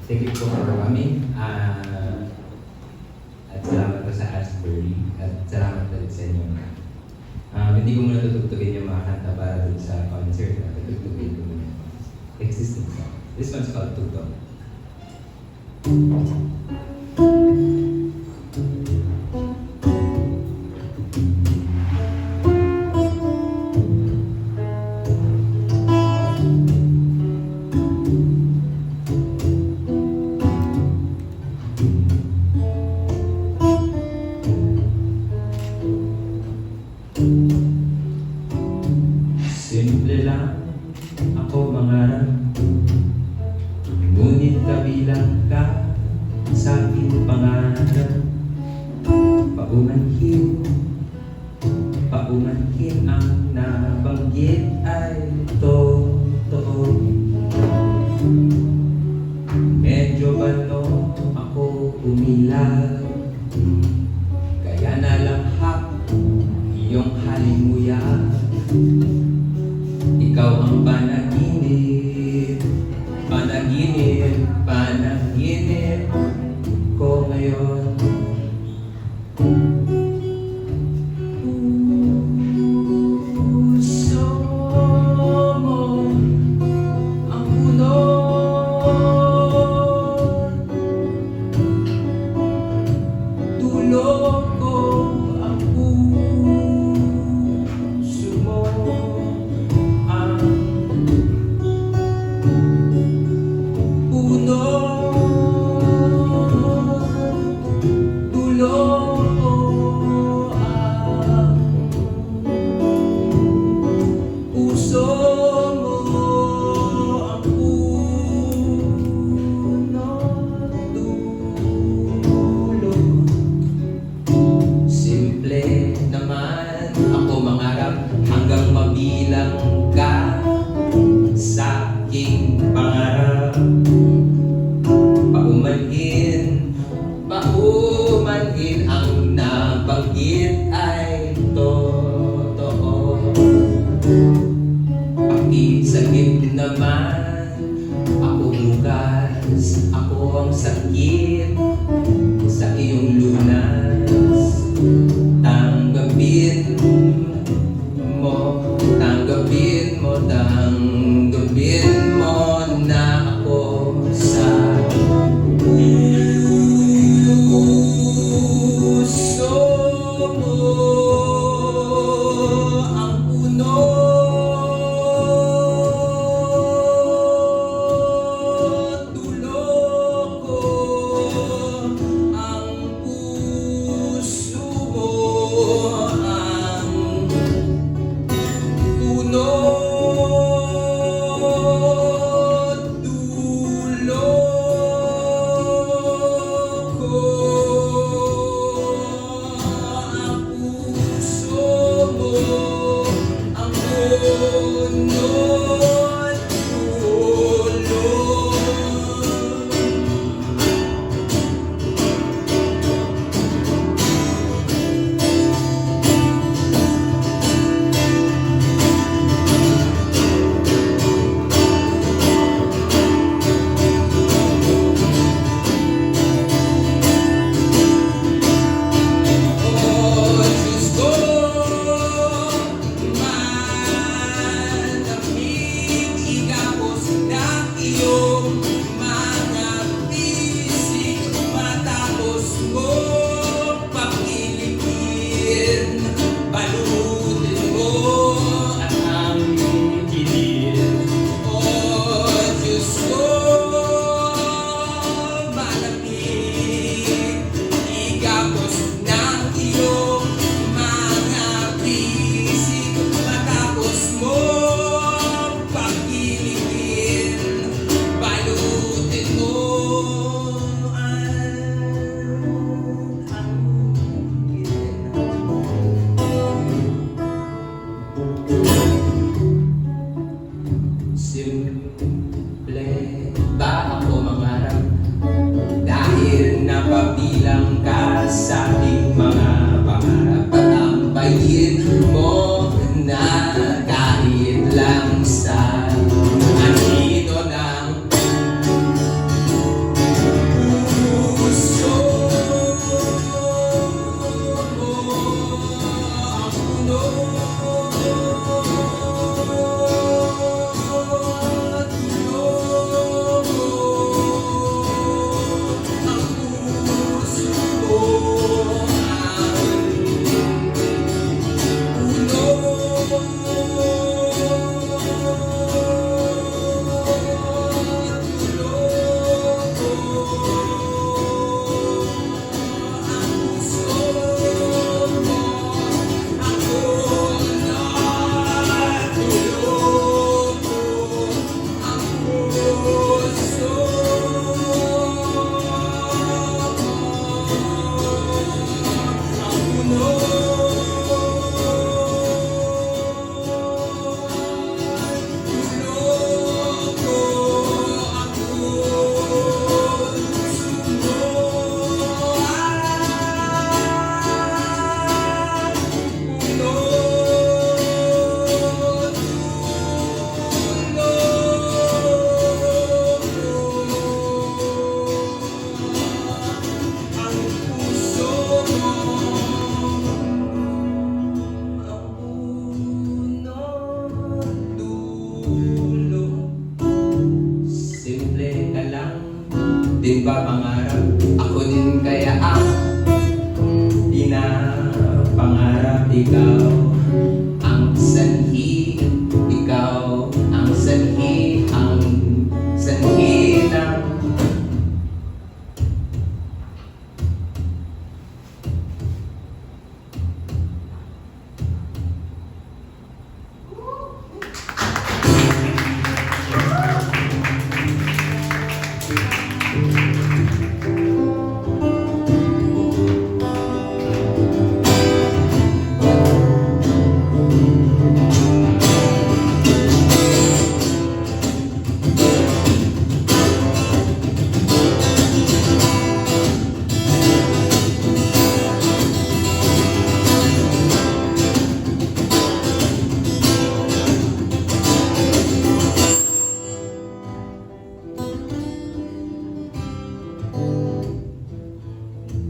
Thank you po for coming. At salamat po sa Asbury. At salamat ulit sa inyo. Hindi ko muna tutugtugin yung mga kanta para dun sa concert na tutugtugin ko muna. Existing song. This one's called Tugtog. Simple lang ako mangarap, ngunit kabilang ka sa aking pangarap. Paumanhin ang nabanggit ay totoo. Medyo balo ako umilag, kaya nalanghap iyong halimuya. Ikaw ang panaginip, panaginip, panaginip ko ngayon. Puso mo ang bunod, tulog ko ang puso mo. Simple naman ako mangarap hanggang mabilang ka sa aking pangarap. Paumanhin ang nabanggit ay totoo. Pakisagip naman ako bukas, ako ang sakit sa iyong lunas. Tanggapin mo, tanggapin mo, tanggapin mo na ako sa puso mo ang bunod, tulog ko lang din ba pangarap? Ako din kaya ang pinapangarap. Ikaw ang sanhi, ikaw ang sanhi, ang sanhi ng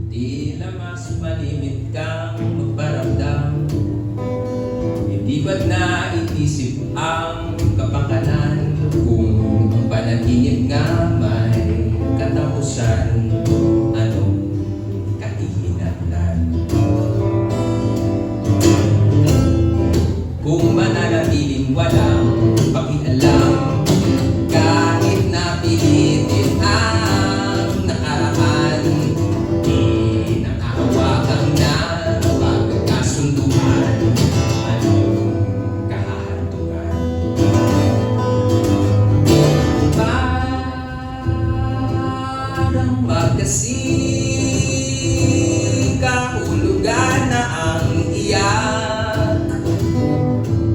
tila mas malimit kang magparamdam. Hindi ba't naiisip ang kapakanan? Kung ang panaginip nga may katapusan, anong kahihinatnan? Kung mananatiling walang pakialam, kahit na pilitin ang nakaraan, hawakan na pagkasunduan, anong kahahantungan? Parang magkasing kahulugan na ang iyak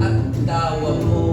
at tawa mo.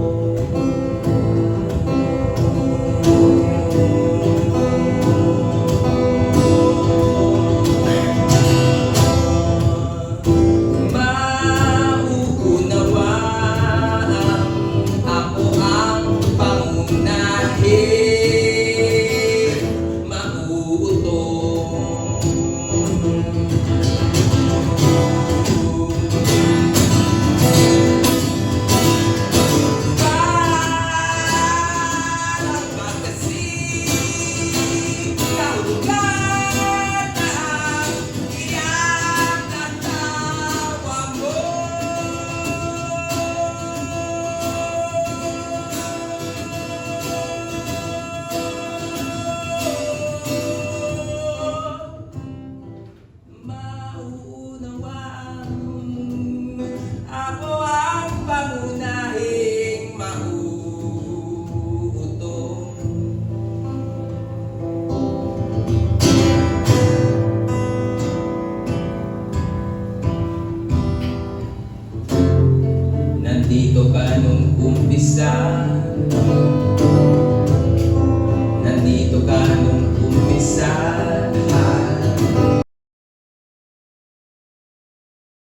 Nandito ka nung umpisa, nandito ka nung umpisa.